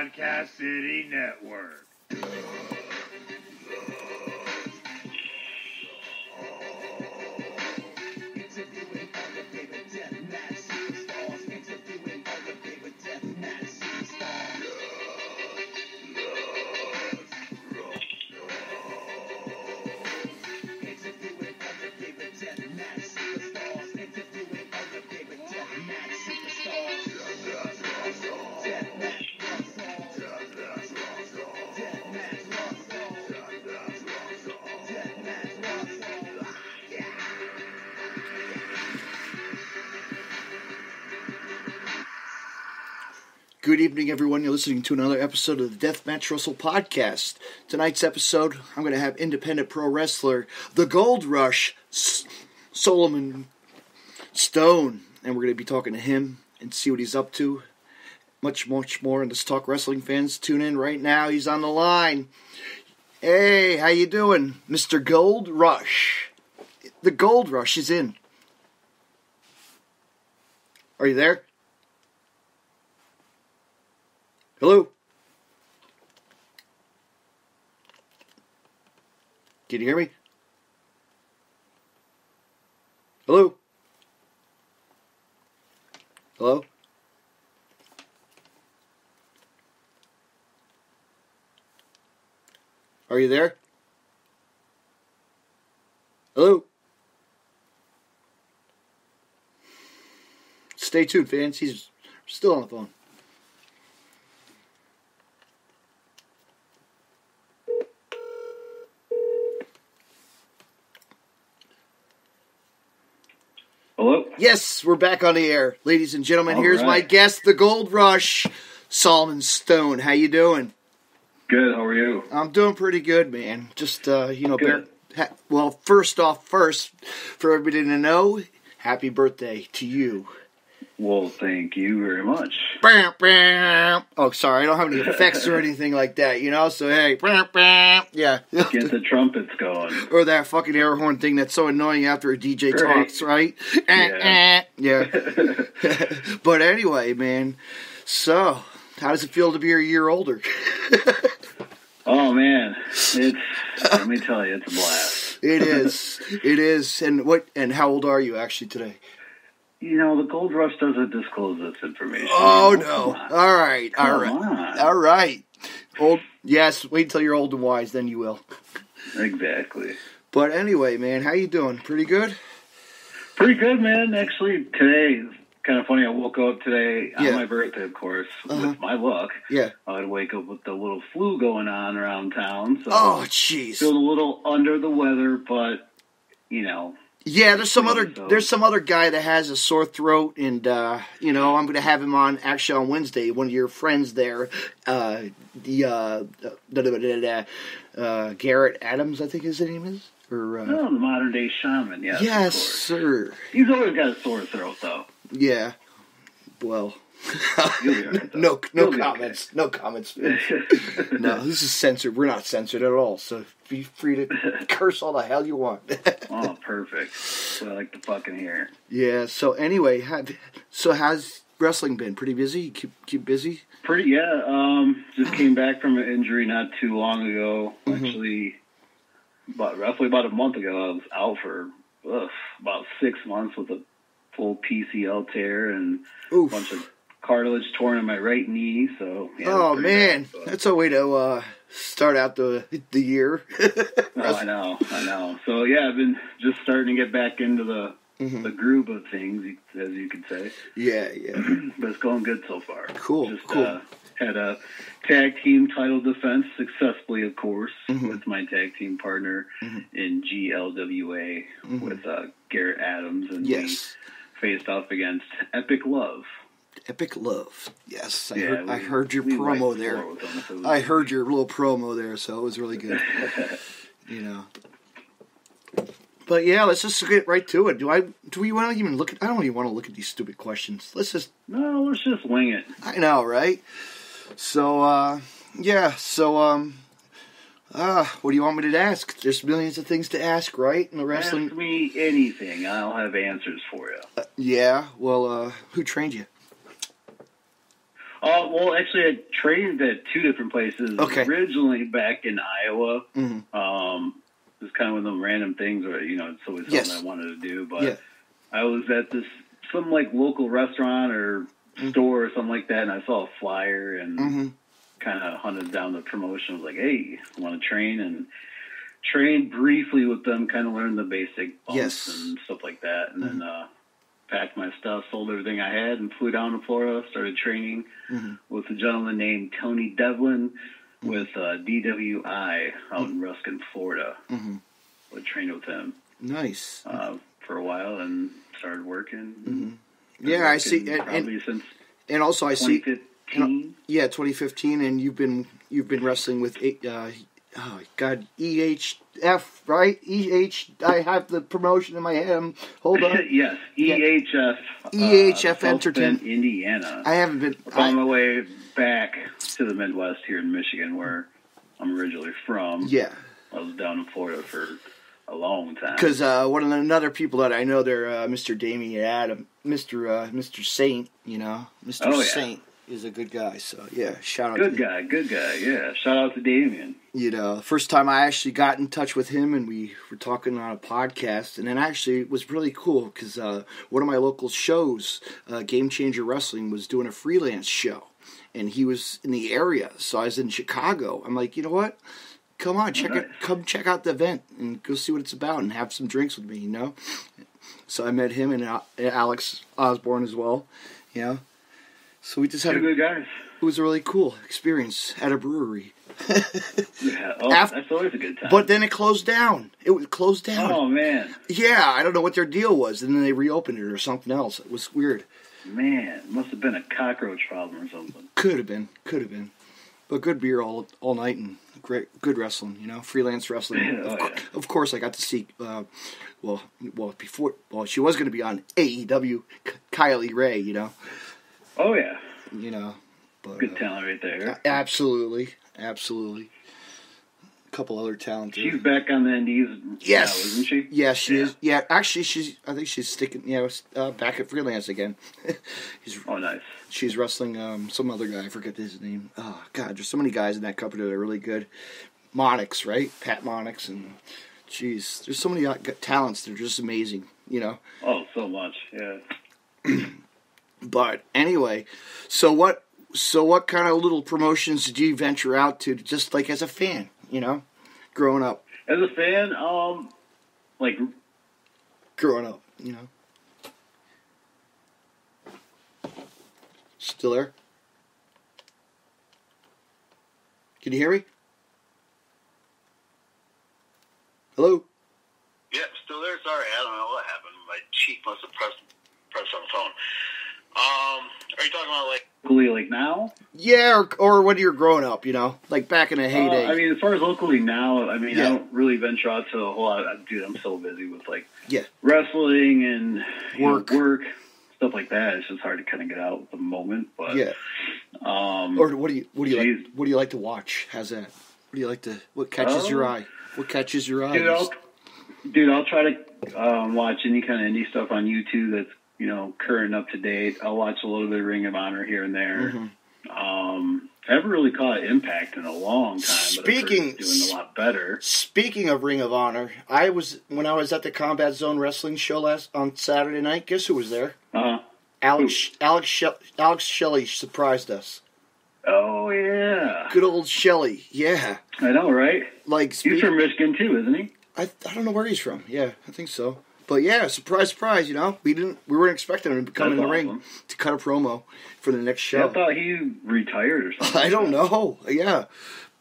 Podcast City Network. Good evening, everyone. You're listening to another episode of the Deathmatch Wrestle Podcast. Tonight's episode, I'm going to have independent pro wrestler, the Gold Rush, Solomon Stone, and we're going to be talking to him and see what he's up to. Much more. And let's talk wrestling fans. Tune in right now. He's on the line. Hey, how you doing, Mr. Gold Rush? The Gold Rush is in. Are you there? Hello? Can you hear me? Hello? Hello? Are you there? Hello? Stay tuned, fans. He's still on the phone. Hello? Yes, we're back on the air. Ladies and gentlemen, here's my guest, the Gold Rush, Solomon Stone. How you doing? Good, how are you? I'm doing pretty good, man. Just, Good. first, for everybody to know, happy birthday to you. Well, thank you very much. Bam, bam. Oh, sorry, I don't have any effects or anything like that, So, hey, bam, bam. Yeah. Get the trumpets going. Or that fucking air horn thing that's so annoying after a DJ talks, right? Yeah. But anyway, man, so, how does it feel to be a year older? Oh, man. Let me tell you, it's a blast. It is. And how old are you actually today? The Gold Rush doesn't disclose this information. Oh, no. All right. Come on. Old, yes, wait until you're old and wise, then you will. Exactly. But anyway, man, how you doing? Pretty good? Pretty good, man. Actually, today, kind of funny, I woke up today on my birthday, of course, with my luck. Yeah. I'd wake up with the little flu going on around town. So Oh, jeez. Feel a little under the weather, but, Yeah, there's some other guy that has a sore throat, and I'm going to have him on actually on Wednesday. One of your friends there, Garrett Adams, I think his name is, or the modern day shaman. Yes. Yes, sir. He's always got a sore throat, though. Yeah. Well. You'll be all right, no comments. Okay. No comments. No, this is censored. We're not censored at all. So be free to curse all the hell you want. Oh, perfect. That's what I like to fucking hear. Yeah. So anyway, how's wrestling been? Pretty busy? You keep busy? Pretty. Yeah. Just came back from an injury not too long ago. Mm-hmm. Actually, roughly about a month ago, I was out for about 6 months with a full PCL tear and a bunch of cartilage torn in my right knee, so... Yeah, oh, man. Bad, that's a way to start out the year. I know. So, yeah, I've been just starting to get back into the groove of things, as you could say. Yeah. But it's going good so far. Cool. Had a tag team title defense successfully, of course, with my tag team partner in GLWA with Garrett Adams, and we faced off against Epic Love. Epic Love. Yes, I heard your promo there. I heard your little promo there, so it was really good. But yeah, let's just get right to it. Do we want to even look at? I don't even want to look at these stupid questions. Let's just wing it. I know, right? So what do you want me to ask? There's millions of things to ask, right? In the wrestling. Ask me anything. I'll have answers for you. Yeah. Well, who trained you? Well, actually, I trained at 2 different places. Okay. Originally back in Iowa. Mm-hmm. It was kind of one of them random things where, it's always something I wanted to do. But I was at some like local restaurant or store or something like that, and I saw a flyer and kind of hunted down the promotion. I was like, hey, I want to train, and trained briefly with them, kind of learned the basic bumps and stuff like that, and then packed my stuff, sold everything I had, and flew down to Florida, started training with a gentleman named Tony Devlin with DWI out in Ruskin, Florida. I trained with him. Nice. For a while, and started working. Yeah, I see. Probably since and also I see. 2015. Yeah, 2015, and you've been wrestling with EHF, right? I have the promotion in my head. Hold on. Yes, EHF. EHF Entertainment, Indiana. I haven't been. On my way back to the Midwest here in Michigan, where I'm originally from. Yeah. I was down in Florida for a long time. Because one of the other people that I know, they're Mr. Damien Adam, Mr. Saint. Mr. Saint is a good guy. So yeah, shout out. Good guy. Yeah, shout out to Damien. First time I actually got in touch with him, and we were talking on a podcast, and then actually it was really cool because one of my local shows, Game Changer Wrestling, was doing a freelance show, and he was in the area, so I was in Chicago. I'm like, you know what? Come on, come check out the event and go see what it's about and have some drinks with me, So I met him and Alex Osborne as well, So we just had good guys. It was a really cool experience at a brewery. Yeah, that's always a good time. But then it closed down. It was closed down. Oh, man. Yeah, I don't know what their deal was, and then they reopened it or something else. It was weird. Man, it must have been a cockroach problem or something. Could have been. But good beer all night and good wrestling, freelance wrestling. Of course, I got to see. Before she was going to be on AEW, Kylie Ray, Oh yeah. But, good talent right there. Absolutely. A couple other talents. She's back on the Indies. Yes, now, isn't she? Yes, she is. Yeah, actually, I think she's sticking. Back at freelance again. Nice. She's wrestling some other guy. I forget his name. Oh God, there's so many guys in that company that are really good. Monix, right? Pat Monix, and jeez, there's so many talents. They're just amazing. Oh, so much. Yeah. But anyway, so what kind of little promotions did you venture out to, just like as a fan, growing up? As a fan, growing up, Still there? Can you hear me? Hello? Yeah, still there. Sorry, I don't know what happened. My cheek must have pressed on the phone. Are you talking about locally, now? Yeah, or when you were growing up, like back in the heyday. As far as locally now, I don't really venture out to a whole lot. Dude, I'm so busy with wrestling and work, stuff like that. It's just hard to kind of get out at the moment. But or what do you like to watch? How's that? What catches your eye? What catches your eye? Dude, I'll try to watch any kind of indie stuff on YouTube that's current, up to date. I'll watch a little bit of Ring of Honor here and there. I haven't really caught Impact in a long time, but I've heard it's doing a lot better. Speaking of Ring of Honor, when I was at the Combat Zone Wrestling show on Saturday night, guess who was there? Alex Shelley surprised us. Oh yeah, good old Shelley. Yeah, I know, right? He's from Michigan too, isn't he? I don't know where he's from. Yeah, I think so. But yeah, surprise, we weren't expecting him to come in the ring to cut a promo for the next show. I thought he retired or something. I don't know. Yeah.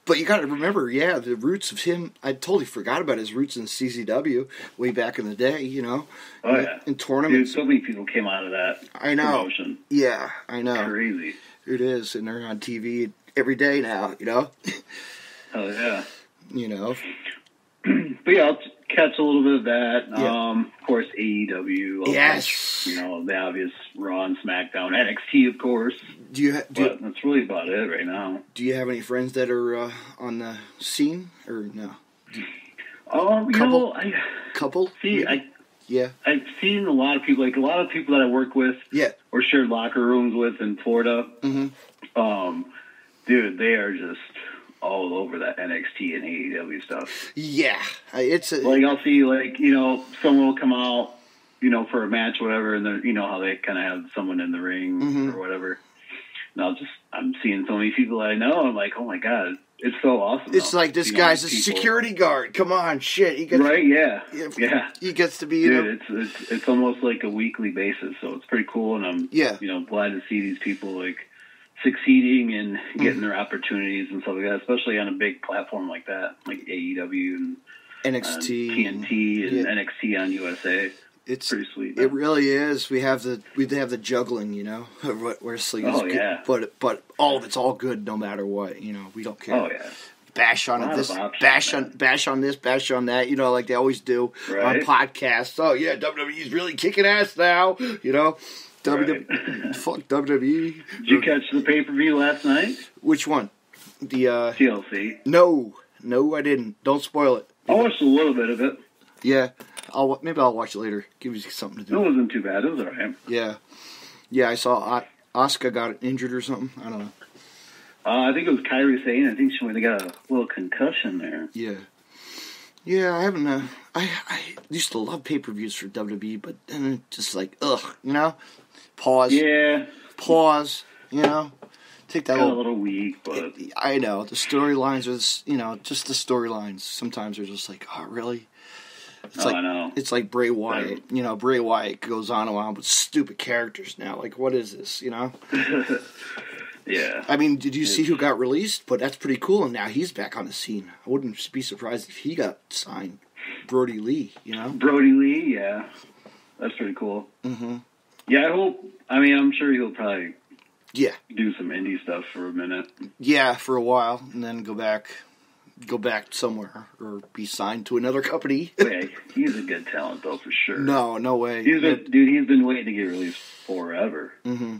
But you got to remember, the roots of him, I totally forgot about his roots in CZW way back in the day, Oh, yeah. In tournaments. Dude, so many people came out of that promotion. Yeah, I know. Crazy. It is, and they're on TV every day now, Oh, yeah. But yeah, I'll catch a little bit of that. Of course, AEW. Yes. The obvious Raw and SmackDown. NXT, of course. But that's really about it right now. Do you have any friends that are on the scene, or no? Couple? See, yeah. I've seen a lot of people, that I work with, or shared locker rooms with in Florida. Dude, they are just all over that NXT and AEW stuff. Yeah, it's like I'll see someone will come out for a match or whatever, and then how they kind of have someone in the ring or whatever. And I'm seeing so many people that I know. I'm like, oh my god, it's so awesome. It's like this guy's a security guard. Come on, shit. He gets, right? Yeah. He gets to be. Dude, it's almost like a weekly basis, so it's pretty cool. And I'm glad to see these people succeeding and getting their opportunities and stuff like that, especially on a big platform like that, like AEW and NXT, TNT, and NXT on USA. It's pretty sweet. It really is. We have the juggling, wrestling is good, but all of it's all good no matter what. We don't care. Oh yeah. Bash on this, bash on this, bash on that. Like they always do on podcasts. Oh yeah, WWE's really kicking ass now. Fuck WWE. Did you catch the pay-per-view last night? Which one? The TLC. No, I didn't. Don't spoil it. I watched a little bit of it. Yeah, maybe I'll watch it later. Give me something to do. It wasn't too bad. It was alright. Yeah. I saw Asuka got injured or something. I don't know. I think it was Kairi saying. I think she might have got a little concussion there. Yeah, I haven't. I used to love pay-per-views for WWE, but then it's just like, ugh, Pause. Yeah. Pause. Take that a little weak, but I know the storylines was, just the storylines. Sometimes they're just like, oh, really? I know. It's like Bray Wyatt. Bray Wyatt goes on and on with stupid characters now. Like, what is this? Yeah. I mean, did you see who got released? But that's pretty cool, and now he's back on the scene. I wouldn't be surprised if he got signed. Brody Lee, Brody Lee, yeah. That's pretty cool. Mm-hmm. Yeah, I'm sure he'll probably do some indie stuff for a minute. Yeah, for a while, and then go back somewhere, or be signed to another company. Yeah, he's a good talent, though, for sure. No way. He's been waiting to get released forever. Mm-hmm.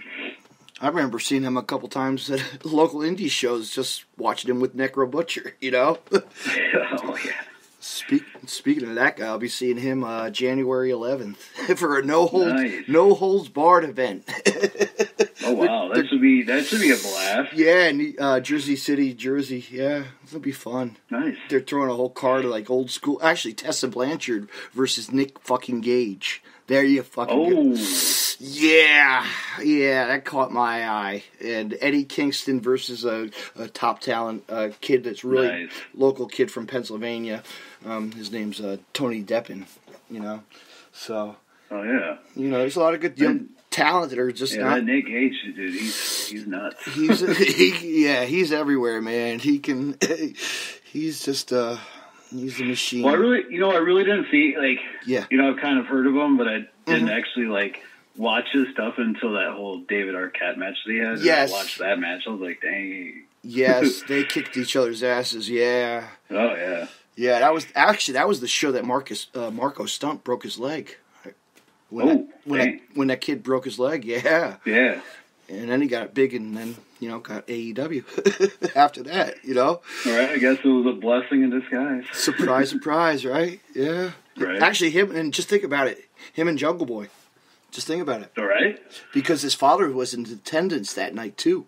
I remember seeing him a couple times at local indie shows, just watching him with Necro Butcher, Oh, yeah. Speaking of that guy, I'll be seeing him January 11th for a no holds barred event. Oh wow, that should be a blast. Yeah, in Jersey City, Jersey. Yeah, it'll be fun. Nice. They're throwing a whole card of like old school. Actually, Tessa Blanchard versus Nick fucking Gage. There you fucking go. Yeah, that caught my eye. And Eddie Kingston versus a top talent kid that's really local kid from Pennsylvania. His name's Tony Deppen. So. Oh yeah. There's a lot of good young talent that are just not. That Nick Gage dude, he's nuts. He's everywhere, man. He can. He's just he's a machine. Well, I really didn't see I've kind of heard of him, but I didn't actually watch his stuff until that whole David Arquette match that he had. Yes. I watched that match. I was like, dang. Yes, they kicked each other's asses. Yeah. Oh yeah. Yeah, that was the show that Marco Stunt broke his leg. When that kid broke his leg, yeah. And then he got big, and then got AEW after that. All right, I guess it was a blessing in disguise. Surprise, right? Yeah. Right. Actually, just think about it. Him and Jungle Boy. Just think about it. All right. Because his father was in attendance that night too,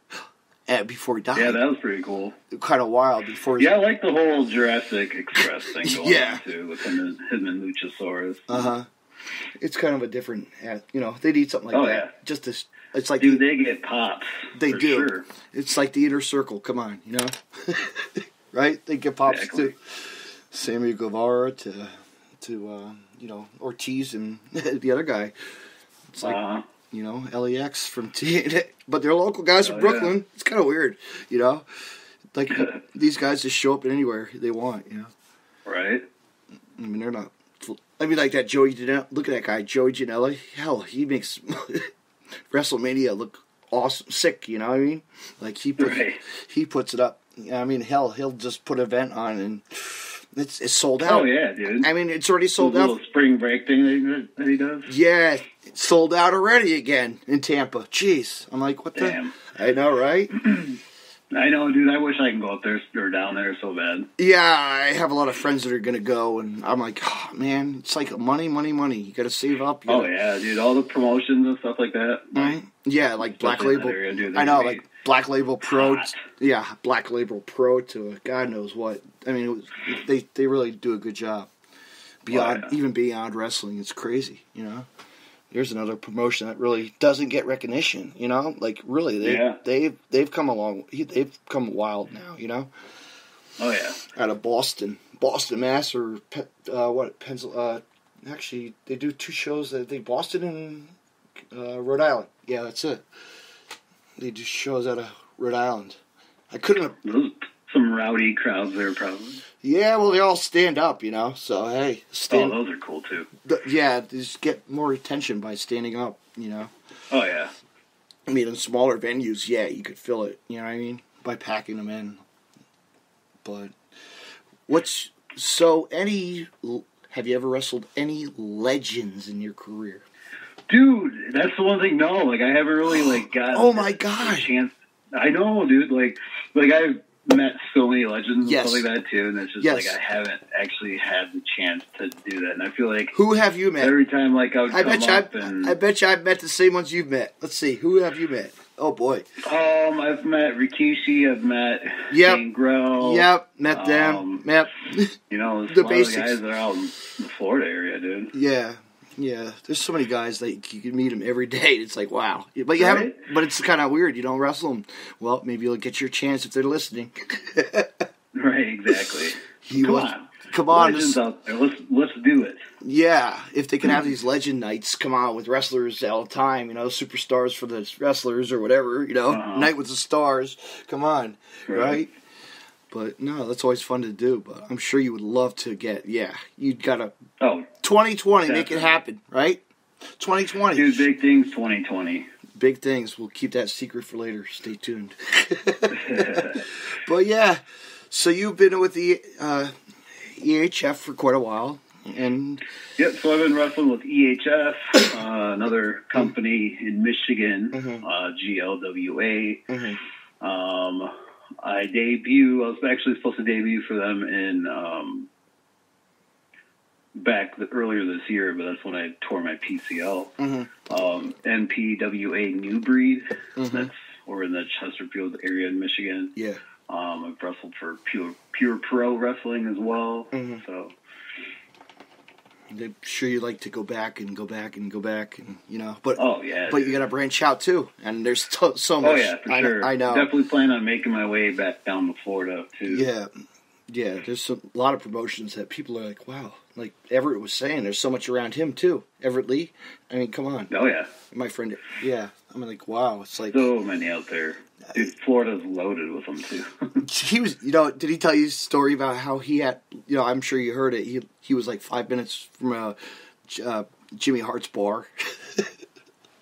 before he died. Yeah, that was pretty cool. Kind of wild before. I like the whole Jurassic Express thing going on too, with him and Luchasaurus. It's kind of a different, they'd eat something like that. Yeah. Just this, it's like they get pops. They do. Sure. It's like the Inner Circle. Come on, right? They get pops too. Sammy Guevara to Ortiz and the other guy. It's like LAX from TNA, but they're local guys from Brooklyn. Yeah. It's kind of weird, Like these guys just show up anywhere they want, Right. I mean, they're not. I mean, like that Joey Janela. Look at that guy, Joey Janela. Hell, he makes WrestleMania look awesome, sick. You know what I mean? Like he puts it up. I mean, hell, he'll just put an event on and it's sold out. Oh yeah, dude. I mean, it's already sold out. Little spring break thing that he does. Yeah, it's sold out already again in Tampa. Jeez, I'm like, what Damn. the? I know, right? I know, dude. I wish I can go up there or down there so bad. Yeah, I have a lot of friends that are going to go, and I'm like, oh, man, it's like money. You got to save up. Yeah, dude. All the promotions and stuff like that. Right? Yeah, like Black Label. I know, like Black Label Pro. Hot. Yeah, Black Label Pro to God knows what. I mean, they really do a good job. Even beyond wrestling, it's crazy, you know. There's another promotion that really doesn't get recognition, you know. Like really, they've come along. They've come wild now, you know. Oh yeah. Out of Boston, Mass, or Pencil. Actually, they do 2 shows. I think Boston and Rhode Island. Yeah, that's it. They do shows out of Rhode Island. I couldn't. Some rowdy crowds there, probably. Yeah, well, they all stand up, you know. So hey, those are cool too. Yeah, they just get more attention by standing up, you know. Oh yeah. I mean, in smaller venues, yeah, you could fill it. You know what I mean? By packing them in. But have you ever wrestled any legends in your career? Dude, that's the one thing. No, like I haven't really gotten. Oh my god! Chance. I know, dude. Like I've met so many legends and stuff like that too, and it's just like I haven't actually had the chance to do that. And I feel like who have you met? Every time I bet you I've met the same ones you've met. Let's see, who have you met? Oh boy. I've met Rikishi. I've met Gangrel. Yep, met them. Yep. You know, the basics. Guys that are out in the Florida area, dude. Yeah. Yeah, there's so many guys that you can meet them every day. It's like, wow. But you haven't. But it's kind of weird. You don't wrestle them. Well, maybe you'll get your chance if they're listening. Right, exactly. Come on. Legends out there. Let's do it. Yeah, if they can have these legend nights come out with wrestlers all the time, you know, superstars for the wrestlers or whatever, you know, Night with the Stars. Come on, right? But no, that's always fun to do. But I'm sure you would love to you'd gotta. 2020, definitely. Make it happen, right? 2020. Do big things, 2020. Big things. We'll keep that secret for later. Stay tuned. But yeah, so you've been with the EHF for quite a while, and yep. So I've been wrestling with EHF, another company in Michigan, GLWA. I was actually supposed to debut for them in earlier this year, but that's when I tore my PCL. NPWA New Breed. That's over in the Chesterfield area in Michigan. Yeah. I've wrestled for pure pro wrestling as well. So I'm sure you like to go back and you know. But but you got to branch out too, and there's so much. Oh yeah, for sure. I know. Definitely plan on making my way back down to Florida too. Yeah. There's a lot of promotions that people are like, wow. Like Everett was saying, there's so much around him too. Everett Lee. I mean, come on. Oh yeah. My friend. Yeah. I'm like, wow. It's like so many out there. Dude, Florida's loaded with them too. He was, you know. Did he tell you a story about how he had? You know, I'm sure you heard it. He was like 5 minutes from Jimmy Hart's bar.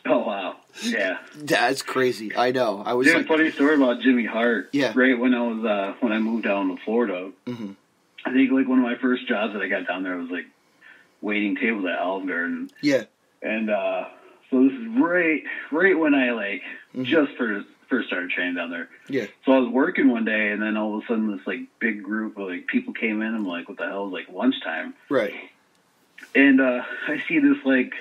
Oh wow! Yeah, that's crazy. I know. I was. Dude, funny story about Jimmy Hart. Yeah. Right when I moved down to Florida, I think like one of my first jobs that I got down there was like waiting tables at Olive Garden. Yeah. And so this is right when I just first started training down there. Yeah. So I was working one day, and then all of a sudden this like big group of like people came in. I'm like, what the hell? It was like lunchtime. Right. And I see this like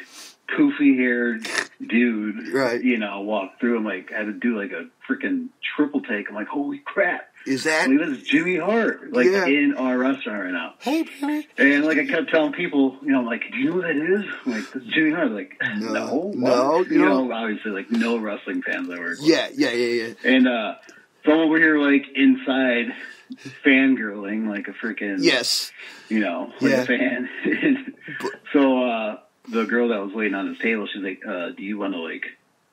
poofy haired dude, right? You know, walk through. I'm like, I had to do like a freaking triple take. I'm like, holy crap! Is that? Like, this is Jimmy Hart, like in our restaurant right now. Hey, baby. And like I kept telling people, you know, I'm like, do you know what that is? I'm like, this is Jimmy Hart. Like, no, you know, obviously, like no wrestling fans I work with. Yeah. And so I'm over here like inside fangirling like a freaking you know, like a fan. So the girl that was waiting on his table, she's like, do you want to like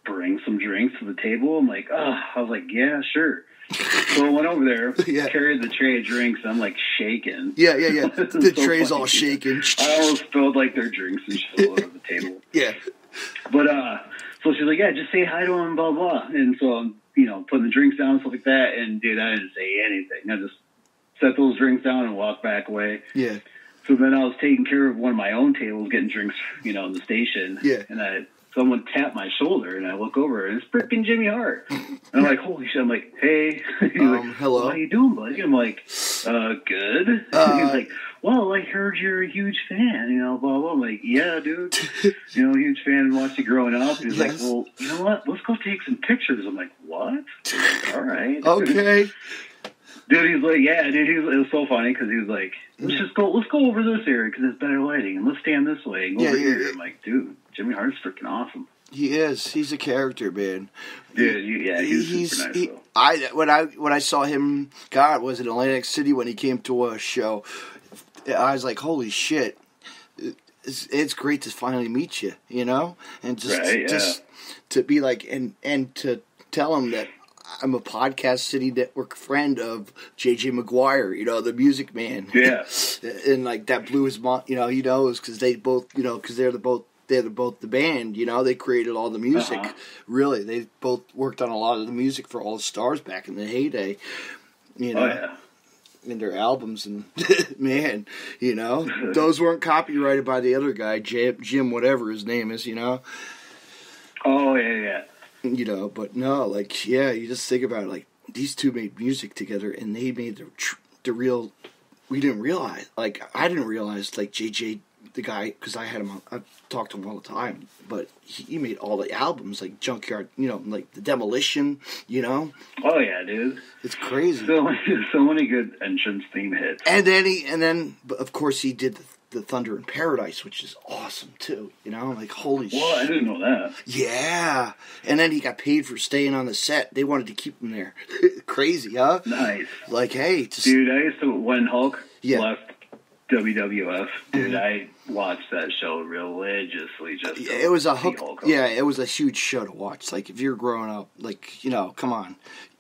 bring some drinks to the table? I'm like, I was like, yeah, sure. So I went over there, carried the tray of drinks, and I'm like shaking. Yeah. The tray's all shaking. I almost spilled like their drinks and shit all over the table. Yeah. But so she's like, yeah, just say hi to him, blah blah. And so I'm, you know, putting the drinks down and stuff like that. And dude, I didn't say anything. I just set those drinks down and walked back away. Yeah. So then I was taking care of one of my own tables, getting drinks, you know, in the station. Yeah. And someone tapped my shoulder, and I look over, and it's freaking Jimmy Hart. And I'm like, holy shit. I'm like, hey. He's like, hello. how you doing, buddy? I'm like, good. He's like, well, I heard you're a huge fan, blah, blah. I'm like, yeah, dude. Huge fan, watched you growing up. He's like, well, you know what? Let's go take some pictures. I'm like, what? Like, all right. Okay. Dude, he's like, yeah, dude. It was so funny because he was like, let's go over this area because it's better lighting, and let's stand this way and go over here. I'm like, dude, Jimmy Hart's freaking awesome. He is. He's a character, man. Dude, he's super nice. When I saw him, God, was in Atlantic City when he came to a show. I was like, holy shit. It's great to finally meet you, and just to be like, and to tell him that I'm a Podcast City Network friend of J.J. Maguire, the music man. Yeah. And like that blew his mind, he knows because they both, because they're both the band, they created all the music. Really, they both worked on a lot of the music for all the stars back in the heyday, in their albums, and man, those weren't copyrighted by the other guy, Jim, whatever his name is, Oh, yeah. But no, like, yeah, you just think about it, like, these two made music together, and they made the real, we didn't realize, like, I didn't realize, like, JJ, the guy, because I talked to him all the time, but he made all the albums, like Junkyard, like the Demolition, Oh yeah, dude, it's crazy. So many good entrance theme hits. And then of course he did the Thunder in Paradise, which is awesome too. Like holy shit. Well, I didn't know that. Yeah, and then he got paid for staying on the set. They wanted to keep him there. Crazy, huh? Nice. Like, hey, dude, I used to when Hulk left WWF, dude, I watched that show religiously. It was a hook. Yeah, it was a huge show to watch. Like if you're growing up, like come on,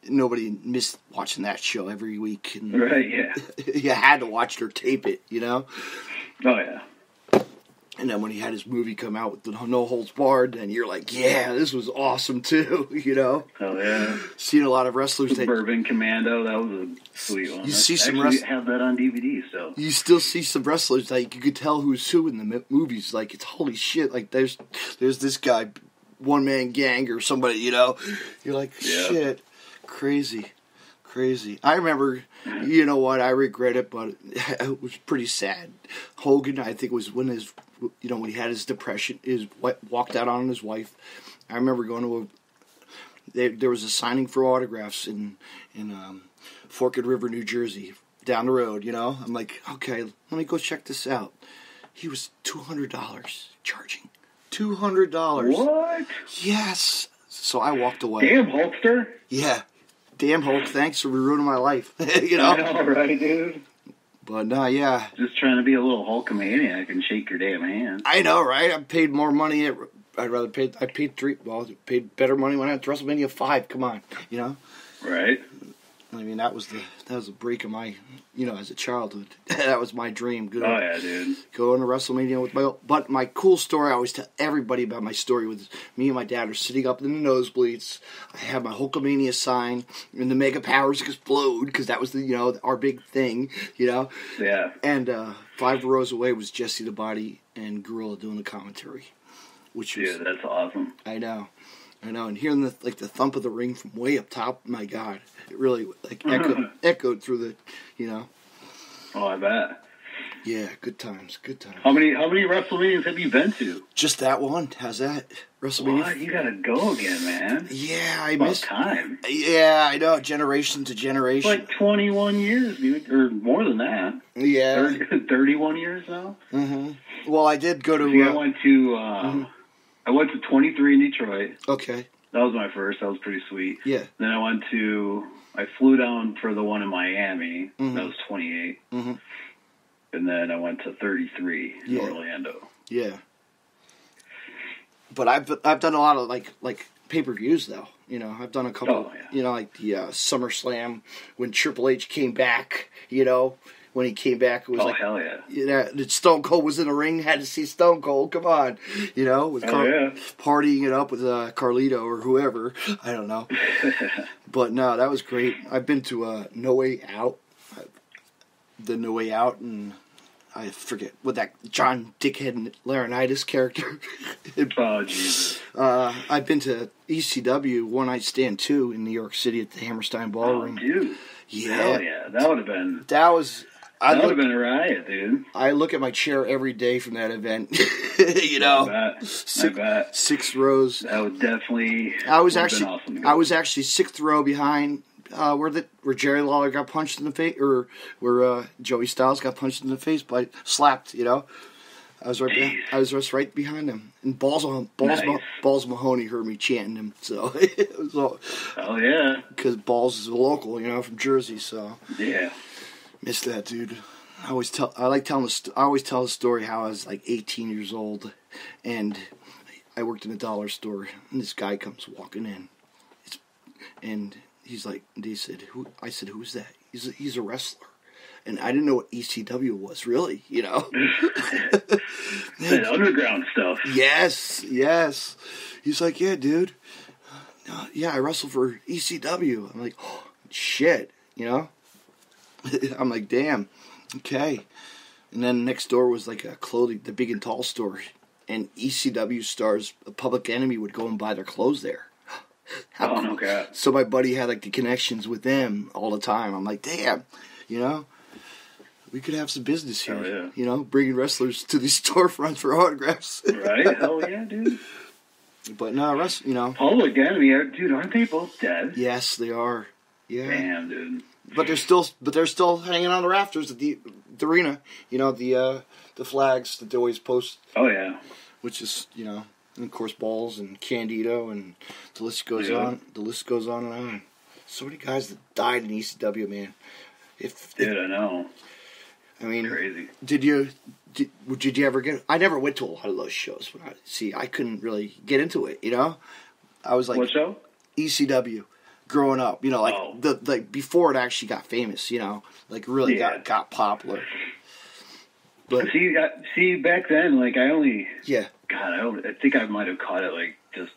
nobody missed watching that show every week. And right? Yeah, you had to watch it or tape it. Oh yeah. And then when he had his movie come out with the No Holds Barred, and you're like, yeah, this was awesome too, Oh yeah. Seen a lot of wrestlers. Bourbon Commando, that was a sweet one. Have that on DVD still. You still see some wrestlers, like, you could tell who's who in the movies. Like, it's holy shit. Like, there's this guy, One Man Gang or somebody, You're like, shit, crazy. I remember, you know what, I regret it, but it was pretty sad. Hogan, I think, was when when he had his depression, walked out on his wife. I remember going to there was a signing for autographs in Forked River, New Jersey, down the road, I'm like, okay, let me go check this out. He was $200 charging. $200. What? Yes. So I walked away. Damn, Hulkster. Yeah. Damn, Hulk, thanks for ruining my life. I know, right, dude? But, no, yeah. Just trying to be a little Hulkamaniac and shake your damn hand. I know, right? I paid more money. I paid better money when I went to WrestleMania 5. Come on, Right. I mean, that was a break of my, as a childhood. That was my dream. Oh, yeah, dude. Going to WrestleMania but my cool story, I always tell everybody about my story, with me and my dad are sitting up in the nosebleeds. I have my Hulkamania sign, and the Mega Powers explode, because that was our big thing, Yeah. And 5 rows away was Jesse the Body and Gorilla doing the commentary, which was... Yeah, that's awesome. I know. And hearing the thump of the ring from way up top, my God, it really echoed through the, Oh, I bet. Yeah, good times. How many WrestleManias have you been to? Just that one. How's that? WrestleMania. What? You gotta go again, man. Yeah, I About missed time. Yeah, I know. Generation to generation. Like 21 years, dude, or more than that. Yeah. 31 years now. Mm-hmm. Well, I did go to. I went to 23 in Detroit. Okay. That was my first. That was pretty sweet. Yeah. Then I flew down for the one in Miami. Mm-hmm. That was 28. Mm-hmm. And then I went to 33 in Orlando. Yeah. But I've done a lot of like pay-per-views though. I've done a couple. Like the SummerSlam when Triple H came back. When he came back, it was hell yeah! Stone Cold was in the ring. Had to see Stone Cold. Come on, with partying it up with Carlito or whoever. I don't know, but no, that was great. I've been to No Way Out, the No Way Out, and I forget what that John Dickhead Laurinaitis character. Oh Jesus! I've been to ECW One Night Stand 2 in New York City at the Hammerstein Ballroom. Oh, dude! Yeah, hell yeah! That would have been. That was. That would have been a riot, dude. I look at my chair every day from that event. You know, I bet. 6 rows. That would definitely. I was awesome. I was actually 6th row behind where Jerry Lawler got punched in the face, or where Joey Styles got punched in the face by slapped. You know, I was just right behind him, and Balls Mahoney heard me chanting him. So it was all. Oh yeah. Because Balls is a local, you know, from Jersey. So yeah. Miss that dude. I always tell the story how I was like 18 years old, and I worked in a dollar store, and this guy comes walking in, and he's like, they said, "Who?" I said, "Who's that?" He's a wrestler, and I didn't know what ECW was really, you know. That underground stuff. Yes. He's like, "Yeah, dude. Yeah, I wrestle for ECW." I'm like, "Oh, shit," you know. I'm like, damn, okay. And then next door was like a clothing, the Big and Tall store, and ECW stars, a Public Enemy, would go and buy their clothes there. Oh, no God. So my buddy had like the connections with them all the time. I'm like, damn, you know, we could have some business here. Oh, yeah. You know, bringing wrestlers to these storefronts for autographs. Right? Hell yeah, dude. But no, you know. Public Enemy, dude, aren't they both dead? Yes, they are. Yeah. Damn, dude. But they're still hanging on the rafters at the arena. You know, the flags that they always post. Oh yeah. Which is, you know, and of course Balls and Candido, and the list goes on. The list goes on and on. So many guys that died in ECW, man. Dude, I know. I mean, crazy. Did you ever get? I never went to a lot of those shows. I couldn't really get into it. You know, I was like, what show? ECW. Growing up, you know, like before it actually got famous, you know, like really got popular. But see, back then, like I think I might have caught it like just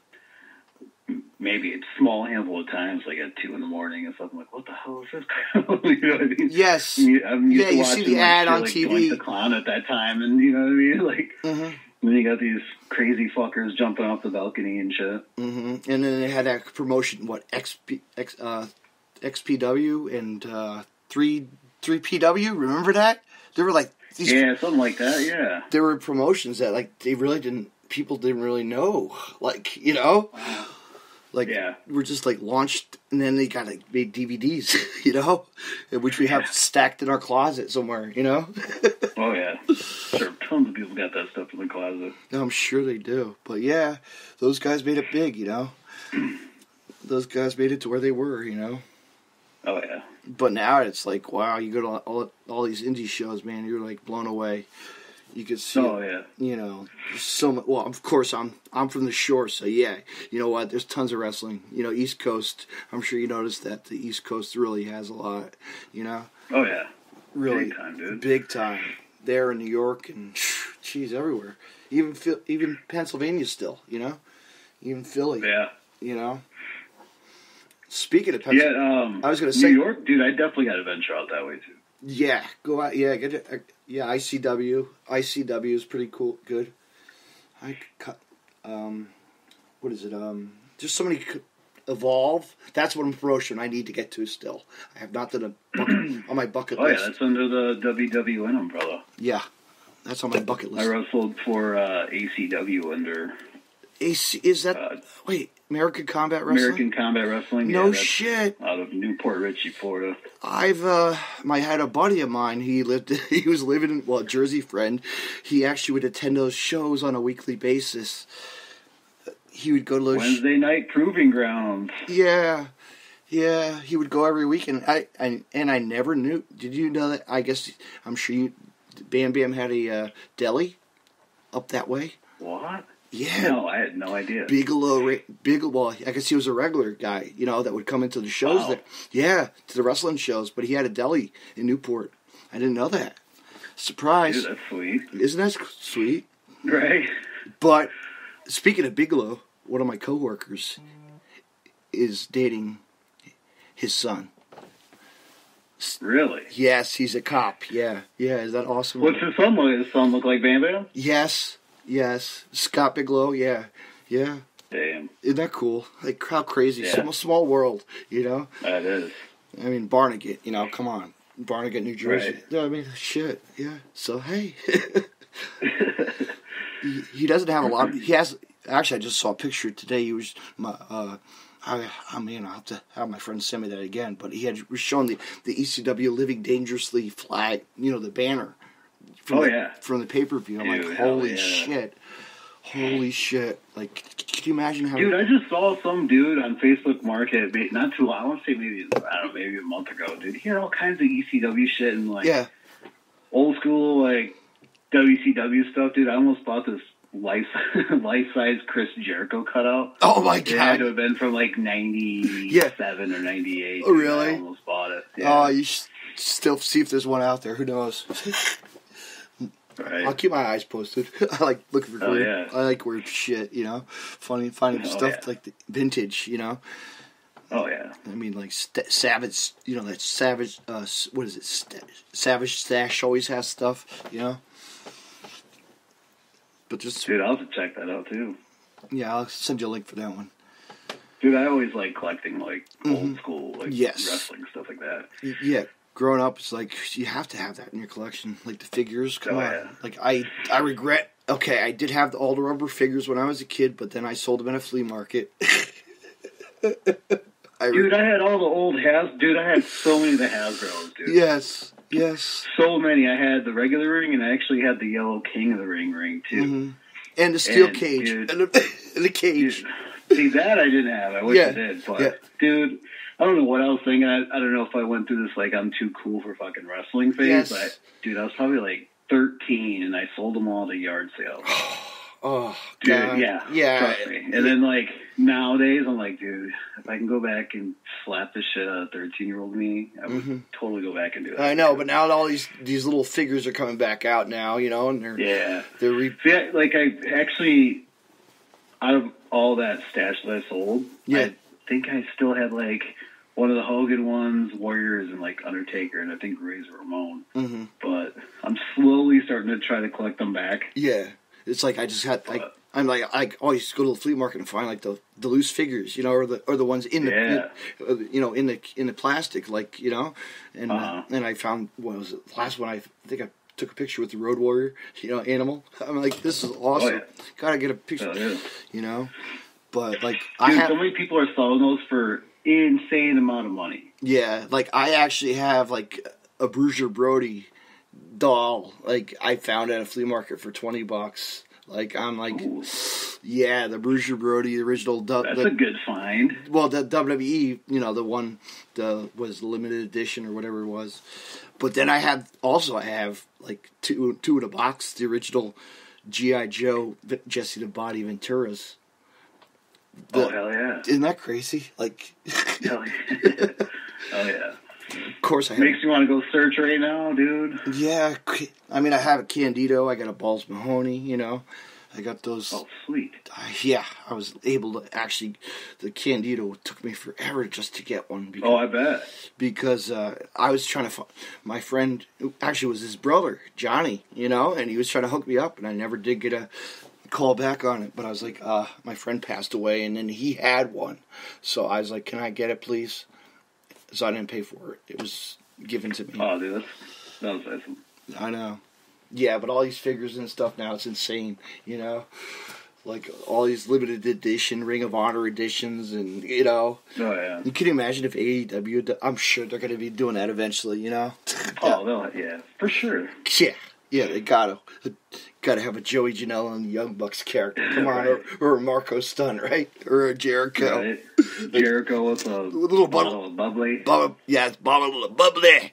maybe a small handful of times, like at 2 a.m. and stuff. I'm like, what the hell is this? You know what I mean? Yes. I'm used to you watching, see the ad on like, TV. Joint the Clown at that time, and you know what I mean, like. Mm-hmm. And then you got these crazy fuckers jumping off the balcony and shit. Mm-hmm. And then they had that promotion, XPW and 3PW. Remember that? They were like these. Yeah, something like that. Yeah. There were promotions that like people didn't really know, like, you know. Like, we're just, like, launched, and then they got, like, made DVDs, you know? Which we have stacked in our closet somewhere, you know? Oh, yeah. Sure, tons of people got that stuff in the closet. No, I'm sure they do. But, yeah, those guys made it big, you know? Those guys made it to where they were, you know? Oh, yeah. But now it's like, wow, you go to all these indie shows, man, you're, like, blown away. You could see, you know, so much. Well, of course, I'm from the shore, so yeah, you know what? There's tons of wrestling. You know, East Coast. I'm sure you noticed that the East Coast really has a lot. You know. Oh yeah. Really big time, dude. Big time. There in New York and geez, everywhere. Even Pennsylvania still. You know. Even Philly. Yeah. You know. Speaking of Pennsylvania, I was going to say New York, dude. I definitely got to venture out that way too. Yeah, go out. Yeah, get it. Yeah, ICW. ICW is pretty cool. Good. What is it? Just so many. Evolve. That's what promotion I need to get to still. I have not done a bucket on my bucket list. Oh yeah, that's under the WWN umbrella. Yeah, that's on my bucket list. I wrestled for ACW under. AC is that? Wait, American Combat Wrestling. American Combat Wrestling. No shit. Out of Newport Richey, Florida. I had a buddy of mine. He was living in, Jersey friend. He actually would attend those shows on a weekly basis. He would go to those Wednesday night proving grounds. Yeah, he would go every week, and I never knew. Did you know that? I guess I'm sure Bam Bam had a deli up that way. What? Yeah. No, I had no idea. Bigelow. Well, I guess he was a regular guy, you know, that would come into the shows. Wow. To the wrestling shows. But he had a deli in Newport. I didn't know that. Surprise! Dude, that's sweet. Isn't that sweet? Right. But speaking of Bigelow, one of my coworkers is dating his son. Really? Yes, he's a cop. Yeah. Is that awesome? What's his son look? Does his son look like Bam Bam? Yes. Scott Bigelow. Yeah. Damn. Isn't that cool? Like, how crazy. Yeah. Small world, you know? That is. I mean, Barnegat, you know, come on. Barnegat, New Jersey. Right. No, I mean, shit, yeah. So, hey. he doesn't have a lot. He has, actually, I just saw a picture today. He was, I mean, I'll have to have my friend send me that again, but was showing the ECW Living Dangerously flag, the banner. From the pay-per-view. I'm like, holy shit. Holy shit. Like, can you imagine how... Dude, I just saw some dude on Facebook Market, not too long, I want to say maybe a month ago, dude. He had all kinds of ECW shit and, like, old school, like, WCW stuff, dude. I almost bought this life-size Chris Jericho cutout. Oh, my God. It had to have been from, like, 97 or 98. Oh, really? I almost bought it. Yeah. Oh, you should still see if there's one out there. Who knows? Right. I'll keep my eyes posted. I like looking for weird. Yeah. I like weird shit, finding stuff like the vintage, Oh yeah. I mean, like Savage, that Savage. What is it? Savage Stash always has stuff, But just dude, I'll have to check that out too. Yeah, I'll send you a link for that one. Dude, I always like collecting like old school wrestling stuff like that. Yeah. Growing up, it's like you have to have that in your collection, like the figures. Come on, yeah. Like I regret. Okay, I did have all the rubber figures when I was a kid, but then I sold them in a flea market. Dude, I had all the old Dude, I had so many of the Hasbros, dude. Yes. So many. I had the regular ring, and I actually had the yellow King of the Ring too, and the steel cage, dude, and the cage. Dude, see, that I didn't have. I wish I did, but dude. I don't know what I was thinking. I don't know if I went through this, like, I'm too cool for fucking wrestling phase. But, dude, I was probably, like, 13, and I sold them all at a yard sale. Oh, dude, God. Yeah. Trust me. And then, like, nowadays, I'm like, dude, if I can go back and slap the shit out of 13-year-old me, I would totally go back and do that. I know, but now all these little figures are coming back out now, and they're... Yeah. They're See, like, I actually, out of all that stash that I sold, I think I still had, like... one of the Hogan ones, Warriors, and like Undertaker, and I think Razor Ramon. But I'm slowly starting to try to collect them back. Yeah, it's like I just had I always go to the flea market and find like the loose figures, or the ones in the in the plastic, like and I found what was it, the last one I think I took a picture with the Road Warrior, animal. I'm like, this is awesome. Oh, yeah. Gotta get a picture, But like so many people are selling those for insane amount of money. Yeah, like I actually have like a Bruiser Brody doll. Like I found at a flea market for $20. Like I'm like, ooh. Yeah, the Bruiser Brody, the original. That's a good find. Well, the WWE, the one, was limited edition or whatever it was. But then I have like two in a box, the original G.I. Joe Jesse the Body Venturas. Oh, hell yeah. Isn't that crazy? Like, hell yeah. Oh, yeah. Of course I have. Makes you want to go search right now, dude. Yeah. I mean, I have a Candido. I got a Balls Mahoney, I got those. Oh, sweet. Yeah, I was able to actually, the Candido took me forever just to get one. Because, I bet. Because I was trying to find, my friend, who actually was his brother, Johnny, and he was trying to hook me up, and I never did get a call back on it, but I was like, my friend passed away, and then he had one, so I was like, can I get it, please? So I didn't pay for it. It was given to me. Oh, dude, that was awesome. I know. Yeah, but all these figures and stuff now, it's insane, like all these limited edition Ring of Honor editions, and Oh yeah. You can imagine if AEW, I'm sure they're going to be doing that eventually, Oh, yeah, for sure. Yeah, they gotta have a Joey Janela and the Young Bucks character. Come on, or a Marco Stunt, right? Or a Jericho. Right. Jericho with a little bottle of bubbly. It's bottle of bubbly,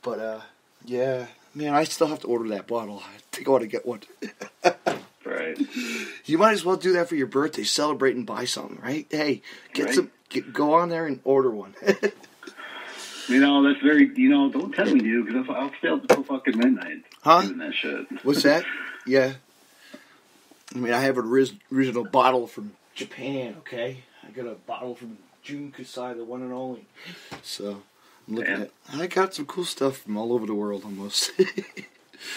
But yeah, man, I still have to order that bottle. I think I want to get one. Right. You might as well do that for your birthday. Celebrate and buy something, right? Hey, go on there and order one. That's very, don't tell me, dude, because I'll stay up until fucking midnight doing that shit. What's that? Yeah. I mean, I have an original bottle from Japan, okay? I got a bottle from Jun Kusai, the one and only. So, I'm looking at, I got some cool stuff from all over the world, almost.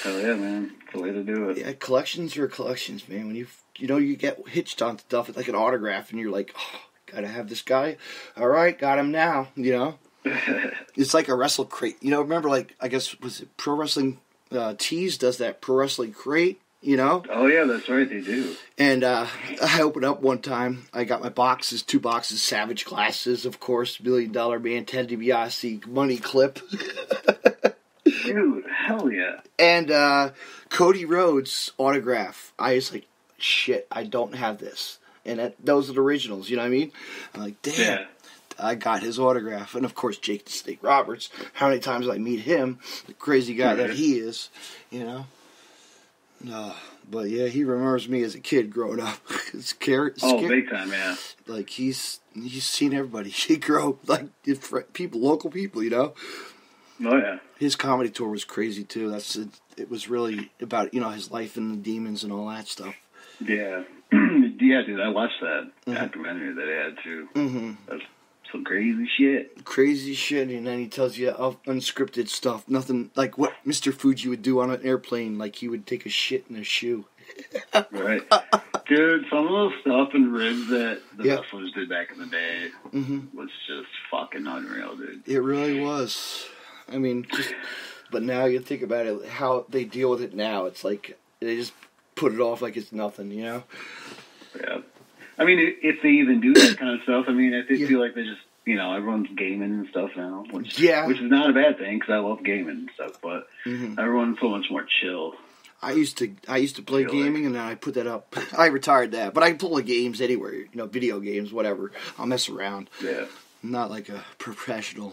Hell yeah, man. It's the way to do it. Yeah, collections are collections, man. When you get hitched on stuff, it's like an autograph, and you're like, oh, gotta have this guy. All right, got him now, It's like a Wrestle Crate. You know, remember, like, I guess, was it Pro Wrestling Tees does that Pro Wrestling Crate, you know? Oh, yeah, that's right, they do. And I opened up one time. I got my boxes, 2 boxes, Savage glasses, of course, $1 Million Man, Ted DiBiase money clip. Dude, hell yeah. And Cody Rhodes autograph. I was like, shit, I don't have this. And those are the originals, you know what I mean? I'm like, damn. Yeah. I got his autograph. And, of course, Jake the Snake Roberts. How many times did I meet him? The crazy guy that he is, you know? But, yeah, he remembers me as a kid growing up. It's scary. Big time, yeah. Like, he's seen everybody. He grew up, like, people, local people, you know? Oh, yeah. His comedy tour was crazy, too. It was really about, you know, his life and the demons and all that stuff. Yeah. Yeah, dude, I watched that documentary that he had, too. Mm-hmm. That's some crazy shit. Crazy shit, and then he tells you unscripted stuff. Nothing like what Mr. Fuji would do on an airplane, like he would take a shit in a shoe. Right. Dude, some of those stuff and ribs that the wrestlers did back in the day was just fucking unreal, dude. It really was. I mean, but now you think about it, how they deal with it now, it's like they just put it off like it's nothing, you know? Yeah. I mean, if they even do that kind of stuff, I mean, I feel like they just, you know, everyone's gaming and stuff now, which is not a bad thing because I love gaming and stuff, but everyone's so much more chill. I used to play gaming, and then I put that up. I retired that, but I can play games anywhere, you know, video games, whatever. I'll mess around. Yeah. I'm not like a professional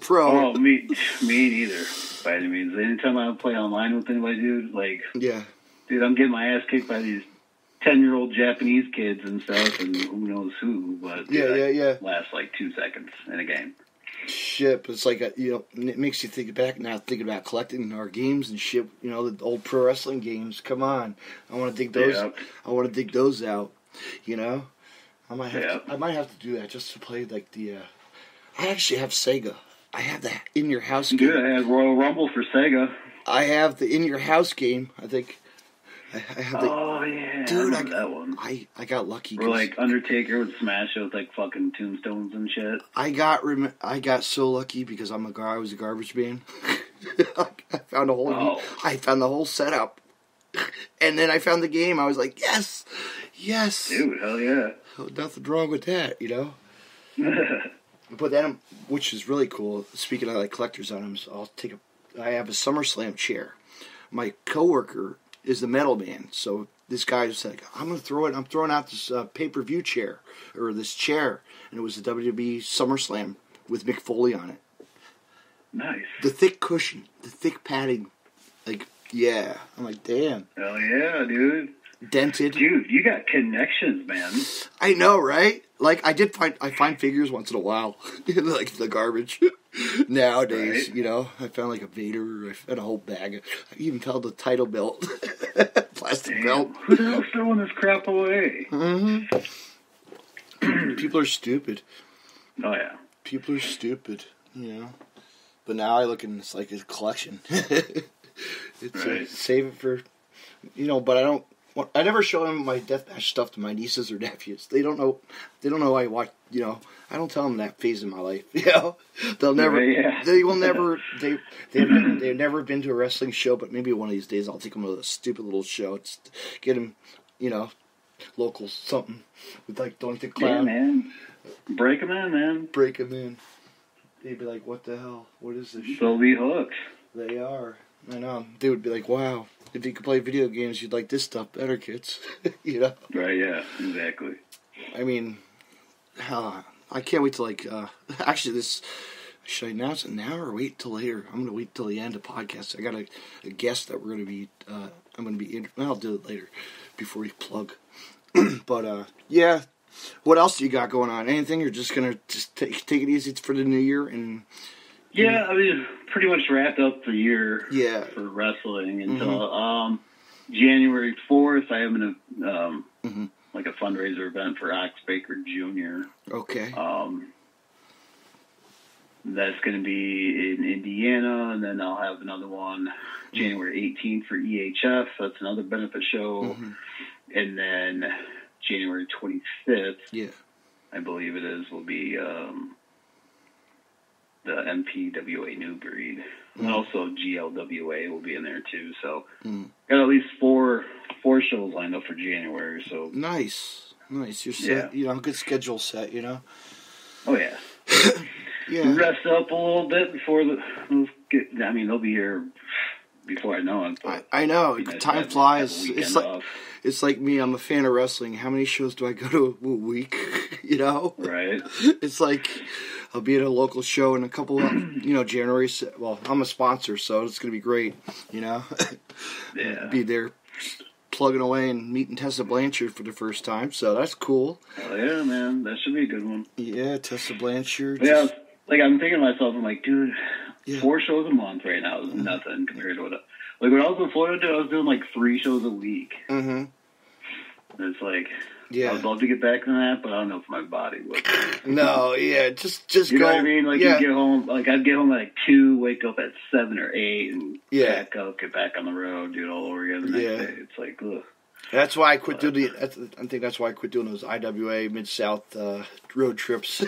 pro. Oh, me neither, by any means. Anytime I play online with anybody, dude, like, dude, I'm getting my ass kicked by these 10-year-old Japanese kids and stuff, and who knows who, but dude, lasts like 2 seconds in a game. Shit, but it's like, you know, it makes you think back now, thinking about collecting our games and shit, you know, the old pro wrestling games. Come on. I want to dig those. Yeah. I want to dig those out, you know? I might have to do that just to play, like, I actually have Sega. I have the In Your House game. Dude, I had Royal Rumble for Sega. I have the In Your House game, I think. I have the, oh, yeah. Dude, I that one. I got lucky. Or, like, Undertaker would smash it with, like, fucking tombstones and shit. I got so lucky because I was a garbage man. I found the whole setup. And then I found the game. I was like, yes. Dude, hell yeah. Nothing wrong with that, you know? But then, which is really cool, speaking of, like, collector's items, I have a SummerSlam chair. My coworker is the metal man, so this guy was like, I'm throwing out this pay-per-view chair, or this chair, and it was the WWE SummerSlam with Mick Foley on it. Nice. The thick cushion, the thick padding, like, yeah. I'm like, damn. Hell yeah, dude. Dented. Dude, you got connections, man. I know, right? Like, I find figures once in a while, like the garbage. Nowadays, you know, I found like a Vader, I found a whole bag. I even found the title belt. Plastic belt. Who the hell's throwing this crap away? People are stupid. Oh, yeah. People are stupid, you know. But now I look and it's like a collection. Save it for, you know, but I never show them my deathmatch stuff to my nieces or nephews. They don't know I watch, you know. I don't tell them that phase of my life, you know. They'll never, they will never, they've never been to a wrestling show, but maybe one of these days I'll take them to a stupid little show. Just get them, you know, local something with like Doink the Clown. Yeah, man. Break them in, man. Break them in. They'd be like, what the hell? What is this shit? They'll be hooked. They are. I know. They would be like, wow. If you could play video games, you'd like this stuff better, kids. You know? Right, yeah, exactly. I mean, I can't wait to, actually, should I announce it now or wait till later? I'm going to wait till the end of the podcast. I got a guest that we're going to be, I'll do it later before we plug. But, yeah, what else do you got going on? Anything? You're just going to take it easy for the new year and... Yeah, I mean, pretty much wrapped up the year for wrestling until January 4th. I am in a a fundraiser event for Ox Baker Jr. Okay. That's going to be in Indiana, and then I'll have another one January 18th for EHF. That's another benefit show. And then January 25th, I believe it is, will be the MPWA New Breed. And also GLWA will be in there too. So got at least four shows lined up for January. So nice. You're set. You know, good schedule set. You know. Oh yeah. Yeah. Rest up a little bit before they'll be here before I know it. I know. Time flies. It's like me. I'm a fan of wrestling. How many shows do I go to a week? You know. Right. It's like I'll be at a local show in a couple of, January. Well, I'm a sponsor, so it's going to be great, you know. Yeah. Be there plugging away and meeting Tessa Blanchard for the first time, so that's cool. Oh, yeah, man. That should be a good one. Yeah, Tessa Blanchard. Yeah, like, I'm thinking to myself, I'm like, dude, 4 shows a month right now is nothing compared to what... Like, when I was in Florida, I was doing, like, 3 shows a week. Mm-hmm. And it's like... Yeah. I would love to get back to that, but I don't know if my body would. No, yeah, just you go. Know what I mean? Like, you get home, like, I'd get home at, like, 2, wake up at 7 or 8, and pack up, get back on the road, do it all over again the next day. It's like, ugh. That's why I quit doing I think that's why I quit doing those IWA Mid-South road trips.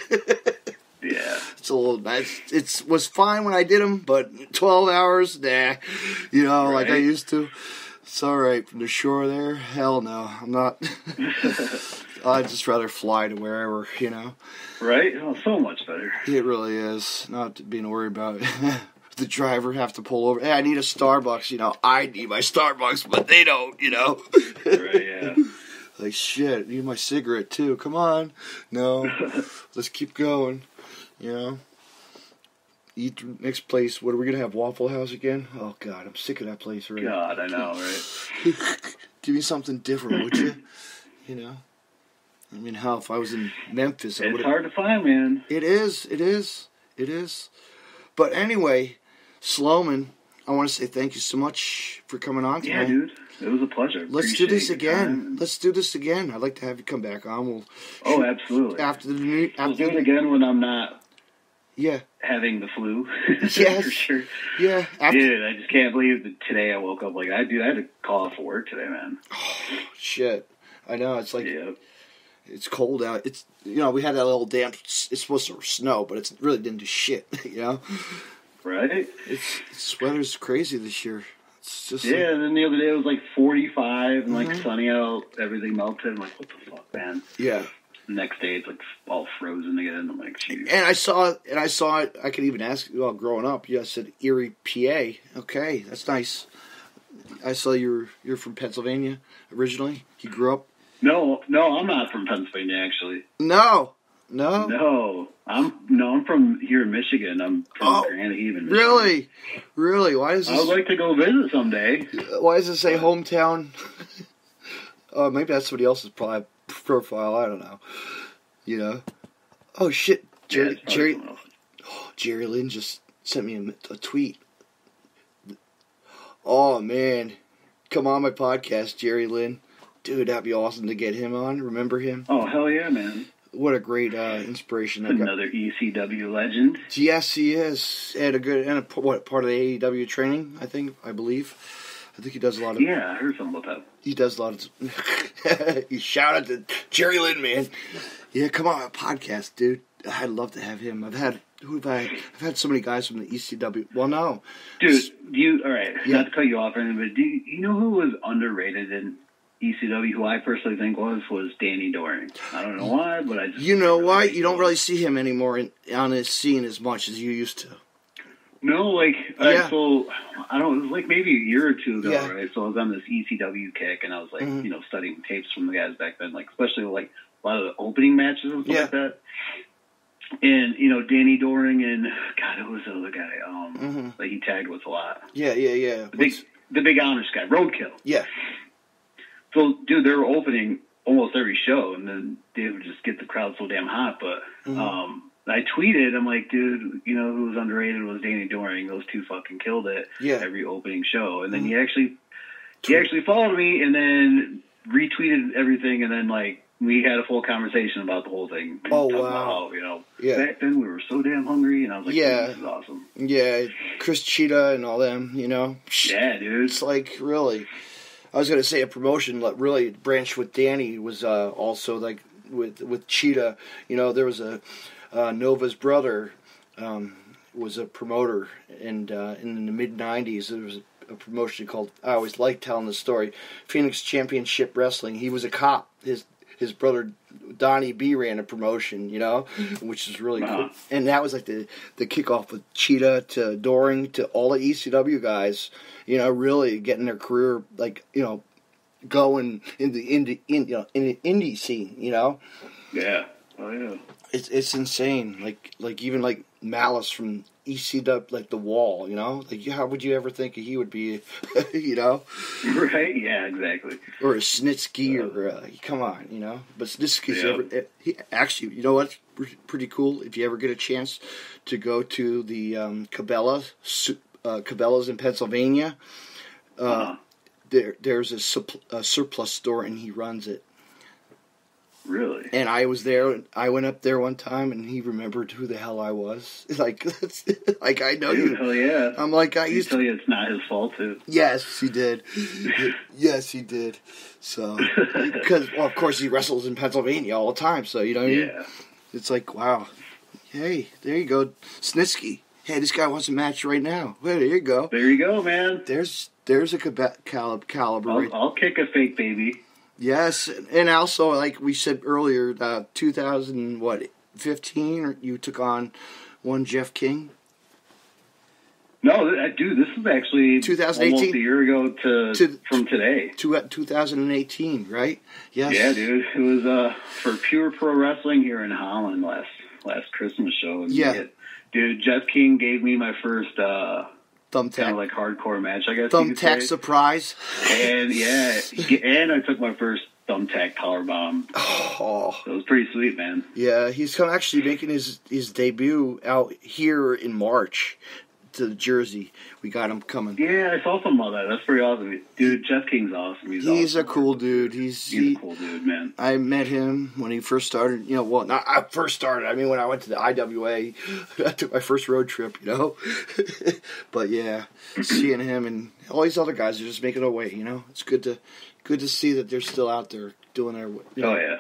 Yeah. It's a little nice. It was fine when I did them, but 12 hours, nah. You know, like I used to. It's all right from the shore there. Hell no, I'm not. I'd just rather fly to wherever, you know. Right? Oh, so much better. It really is. Not being worried about the driver have to pull over. Hey, I need a Starbucks. You know, I need my Starbucks, but they don't. You know. Right? Yeah. Like shit. I need my cigarette too. Come on. No. Let's keep going. You know. Eat next place. What are we gonna have? Waffle House again? Oh God, I'm sick of that place already. God, I know, right? Give me something different, would you? You know. I mean, hell, if I was in Memphis, it's hard to find, man. It is. But anyway, Sloman, I want to say thank you so much for coming on tonight. Yeah, dude, it was a pleasure. Let's do this again. I'd like to have you come back on. Oh, absolutely. We'll do it again when I'm not. Yeah. Having the flu. Yes. For sure. Yeah. Dude, I just can't believe that today I woke up like I had to call off for work today, man. Oh, shit. I know. It's like, it's cold out. It's, we had that little damp, it's supposed to snow, but it really didn't do shit, you know? Right? It's weather's crazy this year. It's just and then the other day it was like 45 and like sunny out, everything melted. I'm like, what the fuck, man? Yeah. Next day, it's like all frozen again. I'm like, geez. And I saw it. I could even ask. Well, growing up, I said Erie, PA. Okay, that's nice. I saw you're from Pennsylvania originally. You grew up. No, I'm not from Pennsylvania actually. No. I'm from here in Michigan. I'm from Grand Haven, Michigan. Really? Why does this? I would like to go visit someday. Why does it say hometown? Maybe that's somebody else's profile. I don't know. You know. Oh shit, Jerry Lynn just sent me a tweet. Oh man, come on my podcast, Jerry Lynn. Dude, that'd be awesome to get him on. Remember him? Oh hell yeah, man! What a great inspiration! Another ECW legend. Yes, he is. And part of the AEW training? I believe. I think he does a lot of... Yeah, I heard something about that. He does a lot of... He shouted to Jerry Lynn, man. Yeah, come on, a podcast, dude. I'd love to have him. I've had so many guys from the ECW. Well, no. Dude, all right, not to cut you off or anything, but do you know who was underrated in ECW, who I personally think was Danny Doring? I don't know why, but I just... You know why? You don't really see him anymore on his scene as much as you used to. No, like, so, I don't know, it was like maybe a year or two ago, right? So I was on this ECW kick, and I was like, studying tapes from the guys back then, like, especially like a lot of the opening matches and stuff like that. And, Danny Doring and, God, who was the other guy? Like, he tagged with a lot. Yeah. The big Amish guy, Roadkill. Yeah. So, dude, they were opening almost every show, and then they would just get the crowd so damn hot, but, I tweeted, I'm like, dude, who was underrated was Danny Doring. Those two fucking killed it every opening show. And then he actually followed me and then retweeted everything. And then, like, we had a full conversation about the whole thing. Oh, wow. About how, back then we were so damn hungry. And I was like, this is awesome. Yeah, Chris Cheetah and all them, Yeah, dude. It's like, really. I was going to say a promotion that really branched with Danny was also, like, with Cheetah. There was a... Nova's brother was a promoter, and in the mid '90s there was a promotion called, I always like telling the story, Phoenix Championship Wrestling. He was a cop. His brother Donnie B ran a promotion, which is really cool. And that was like the kickoff with Cheetah to Doring to all the ECW guys, really getting their career, like, going in the indie scene, Yeah. Oh yeah. It's insane. Like even like Malice from ECW, like The Wall, Like, how would you ever think he would be, Right? Yeah, exactly. Or a Snitsky, or come on, But Snitsky's he actually, you know what's pretty cool? If you ever get a chance to go to the Cabela's in Pennsylvania, there's a surplus store and he runs it. Really? And I was there. I went up there one time, and he remembered who the hell I was. Like I know you. Hell yeah! I'm like, I used to tell you it's not his fault too. Yes, he did. Yes, he did. So, because of course he wrestles in Pennsylvania all the time. So Yeah. It's like, wow. Hey, there you go, Snitsky. Hey, this guy wants a match right now. Well, there you go. There you go, man. There's a caliber. I'll kick a fake baby. Yes, and also, like we said earlier, 2015, you took on one Jeff King? No, dude, this is actually 2018? almost a year ago from today. 2018, right? Yes. Yeah, dude. It was for Pure Pro Wrestling here in Holland last Christmas show. And dude, Jeff King gave me my first thumbtack, kind of like hardcore match, I guess. Thumbtack surprise. And and I took my first thumbtack powerbomb. Oh, so it was pretty sweet, man. Yeah, he's actually making his debut out here in March to Jersey. We got him coming. Yeah, I saw some of that. That's pretty awesome, dude. Jeff King's awesome. He's awesome. A cool dude. He's a cool dude, man. I met him when he first started. Not I first started. I mean, when I went to the IWA, I took my first road trip. But yeah, seeing him and all these other guys are just making their way. It's good to see that they're still out there doing their,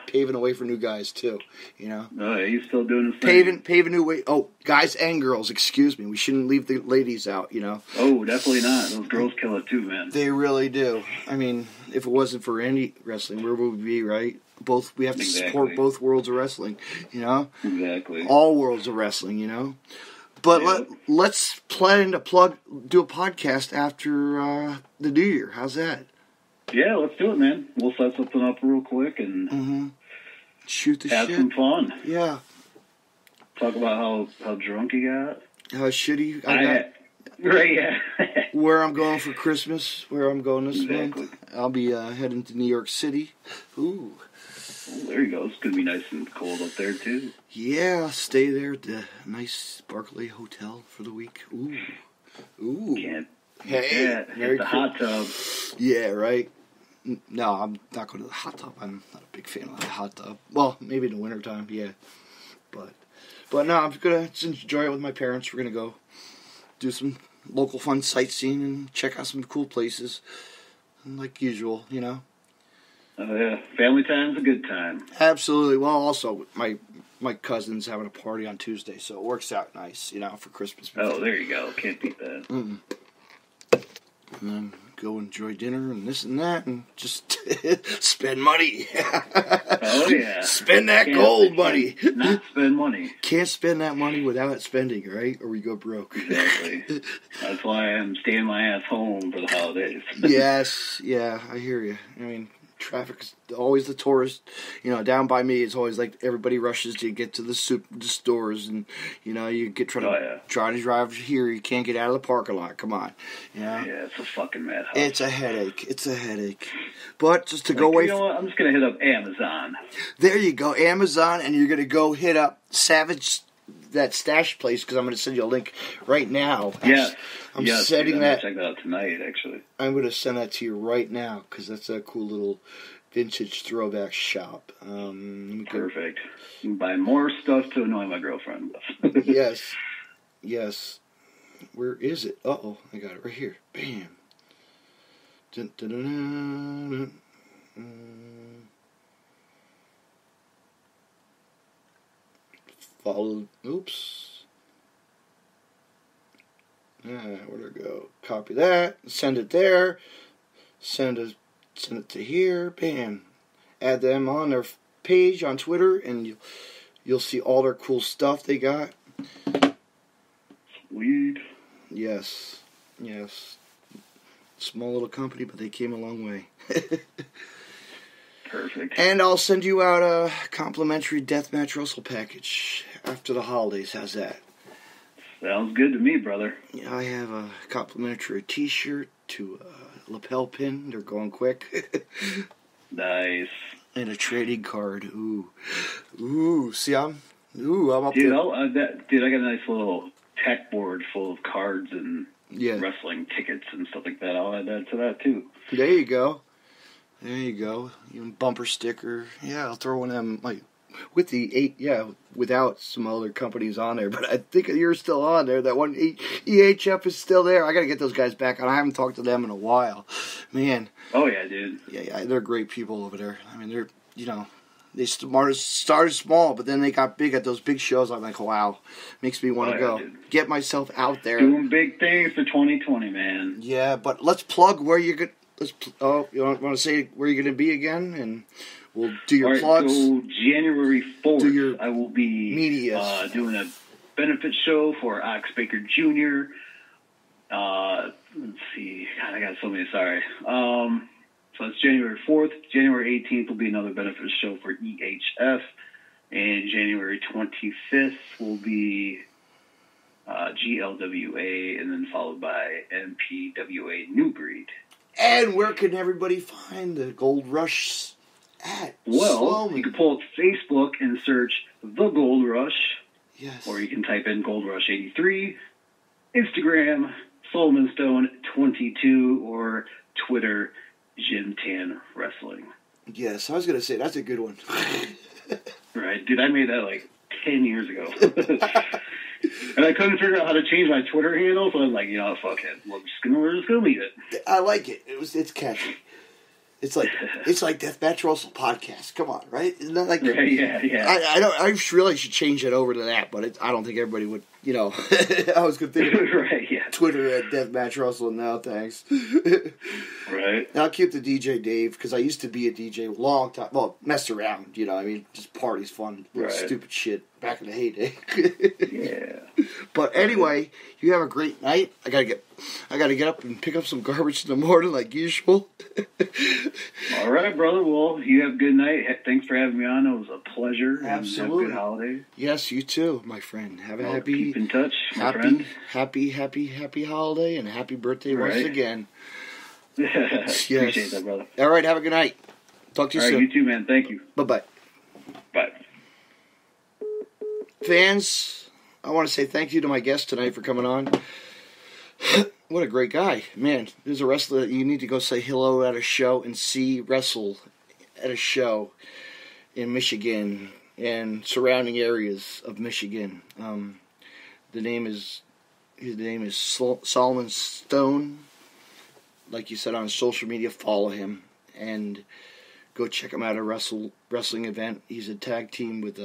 paving the way for new guys too. Oh yeah, he's still doing his thing. Paving new way. Oh, guys and girls. Excuse me. We shouldn't leave the ladies out. Oh, definitely not. Those girls kill it too, man. They really do. I mean, if it wasn't for indie wrestling, where would we be, right? We have to support both worlds of wrestling, Exactly. All worlds of wrestling, But let's plan to do a podcast after the New Year. How's that? Yeah, let's do it, man. We'll set something up real quick and shoot the have shit. Have some fun. Yeah. Talk about how drunk you got. How shitty I got. Right, yeah. Where I'm going for Christmas, where I'm going this month. I'll be heading to New York City. Ooh. Well, there you go. It's going to be nice and cold up there, too. Yeah, I'll stay there at the nice sparkly hotel for the week. Ooh. Hey, the hot tub. Yeah, right. No, I'm not going to the hot tub. I'm not a big fan of the hot tub. Well, maybe in the wintertime, yeah. But no, I'm going to enjoy it with my parents. We're going to go do some local fun sightseeing and check out some cool places. And like usual, Oh, yeah. Family time's a good time. Absolutely. Well, also, my cousin's having a party on Tuesday, so it works out nice, for Christmas. Oh, there you go. Can't beat that. Mm-mm. And then go enjoy dinner and this and that and just spend money. Oh, yeah. Spend that gold money. Not spend money. Can't spend that money without spending, right? Or we go broke. Exactly. That's why I'm staying my ass home for the holidays. Yes. Yeah, I hear you. I mean, traffic's always the tourist. Down by me, it's always like everybody rushes to get to the stores, and you get trying to drive here. You can't get out of the parking lot. Come on, Yeah, it's a fucking madhouse. It's a headache. But just to go away. You know what? I'm just gonna hit up Amazon. There you go, Amazon, and you're gonna go hit up Savage. That stash place, because I'm going to send you a link right now. Yes. I'm setting that. Check that out tonight, actually. I'm going to send that to you right now, because that's a cool little vintage throwback shop. Perfect. You can buy more stuff to annoy my girlfriend with. Yes. Where is it? Uh-oh, I got it right here. Bam. Dun, dun, dun, dun, dun. Oops. Where'd it go? Copy that. Send it there. Send it to here. Bam. Add them on their page on Twitter, and you'll see all their cool stuff they got. Sweet. Yes. Small little company, but they came a long way. Perfect. And I'll send you out a complimentary Deathmatch Russell package after the holidays. How's that? Sounds good to me, brother. Yeah, I have a complimentary t-shirt to a lapel pin. They're going quick. Nice. And a trading card. Ooh. See, I'm up Dude, there. I got a nice little tech board full of cards and wrestling tickets and stuff like that. I'll add that to that, too. There you go. Even bumper sticker. Yeah, I'll throw one of them, like, with the 8, without some other companies on there. But I think you're still on there. That one EHF is still there. I got to get those guys back on. I haven't talked to them in a while. Man. Oh, yeah, dude. Yeah, they're great people over there. I mean, they're, they started small, but then they got big at those big shows. I'm like, wow. Makes me want to go. Dude. Get myself out there. Doing big things for 2020, man. Yeah, but let's plug where you're going. You want to say where you're going to be again? And we'll do your plugs. So January 4th, I will be doing a benefit show for Ox Baker Jr. Let's see. God, I got so many. Sorry. So it's January 4th. January 18th will be another benefit show for EHF. And January 25th will be GLWA, and then followed by MPWA New Breed. And where can everybody find the Gold Rush at? Well, you can pull up Facebook and search The Gold Rush. Yes. Or you can type in Gold Rush 83, Instagram, Solomon Stone 22, or Twitter, Jim Tan Wrestling. Yes, I was going to say, that's a good one. Right. Dude, I made that like 10 years ago. And I couldn't figure out how to change my Twitter handle, so I was like, fuck it. We're just gonna leave it. I like it. It's catchy. It's like Deathmatch Russell Podcast. Come on, right? Isn't that like? Right, yeah. I really should change it over to that, but I don't think everybody would. I was gonna think right, yeah. Twitter at Deathmatch Russell. No, thanks. Right. I'll keep the DJ Dave because I used to be a DJ a long time. Well, mess around, just parties, fun, stupid shit back in the heyday. Yeah. But anyway, you have a great night. I gotta get up and pick up some garbage in the morning like usual. All right, brother. Well, you have a good night. Thanks for having me on. It was a pleasure. Absolutely. Have a good holiday. Yes, you too, my friend. Have a happy. Keep in touch, my friend. Happy holiday and happy birthday once again. Yes. Appreciate that, brother. All right, have a good night. Talk to you soon. All right, you too, man. Thank you. Bye-bye. Bye. Fans, I want to say thank you to my guest tonight for coming on. What a great guy. Man, there's a wrestler that you need to go say hello at a show and see wrestle at a show in Michigan and surrounding areas of Michigan. His name is Solomon Stone. Like you said on social media, follow him and go check him out at a wrestling event. He's a tag team with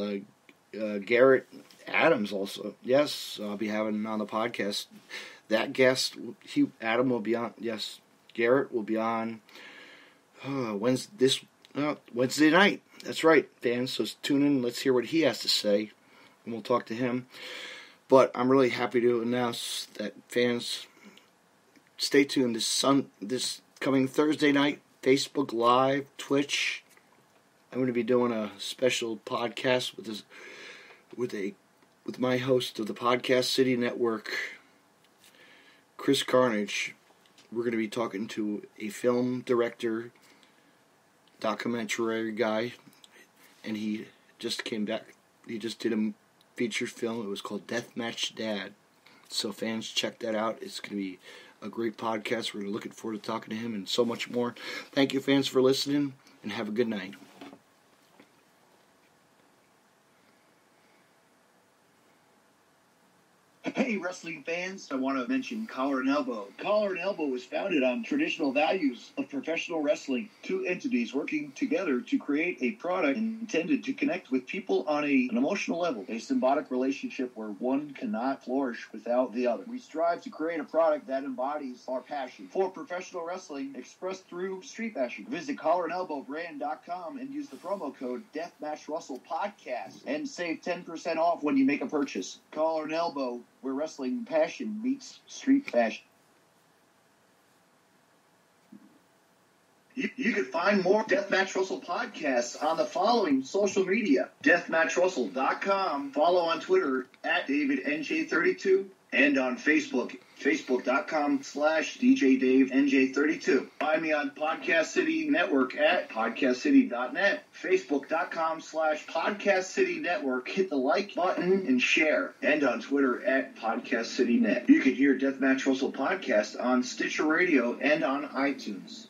Garrett Adams also. Yes, I'll be having him on the podcast. That guest, Adam will be on. Yes, Garrett will be on Wednesday night. That's right, fans. So tune in. Let's hear what he has to say, and we'll talk to him. But I'm really happy to announce that fans, stay tuned this coming Thursday night, Facebook Live, Twitch. I'm going to be doing a special podcast with my host of the Podcast City Network, Chris Carnage. We're going to be talking to a film director, documentary guy, and he just came back. He just did a feature film. It was called Deathmatch Dad. So fans, check that out. It's going to be a great podcast. We're looking forward to talking to him and so much more. Thank you, fans, for listening, and have a good night. Hey, wrestling fans, I want to mention Collar and Elbow. Collar and Elbow was founded on traditional values of professional wrestling. Two entities working together to create a product intended to connect with people on an emotional level. A symbiotic relationship where one cannot flourish without the other. We strive to create a product that embodies our passion for professional wrestling expressed through street fashion. Visit collarandelbowbrand.com and use the promo code DeathmatchRussellPodcast and save 10% off when you make a purchase. Collar and Elbow, where wrestling passion meets street fashion. You can find more Deathmatch Russell podcasts on the following social media. DeathmatchRussell.com. Follow on Twitter at DavidNJ32 and on Facebook. Facebook.com/DJDaveNJ32. Find me on Podcast City Network at PodcastCity.net. Facebook.com/Podcast City Network. Hit the like button and share. And on Twitter at PodcastCityNet. You can hear Deathmatch Russell podcast on Stitcher Radio and on iTunes.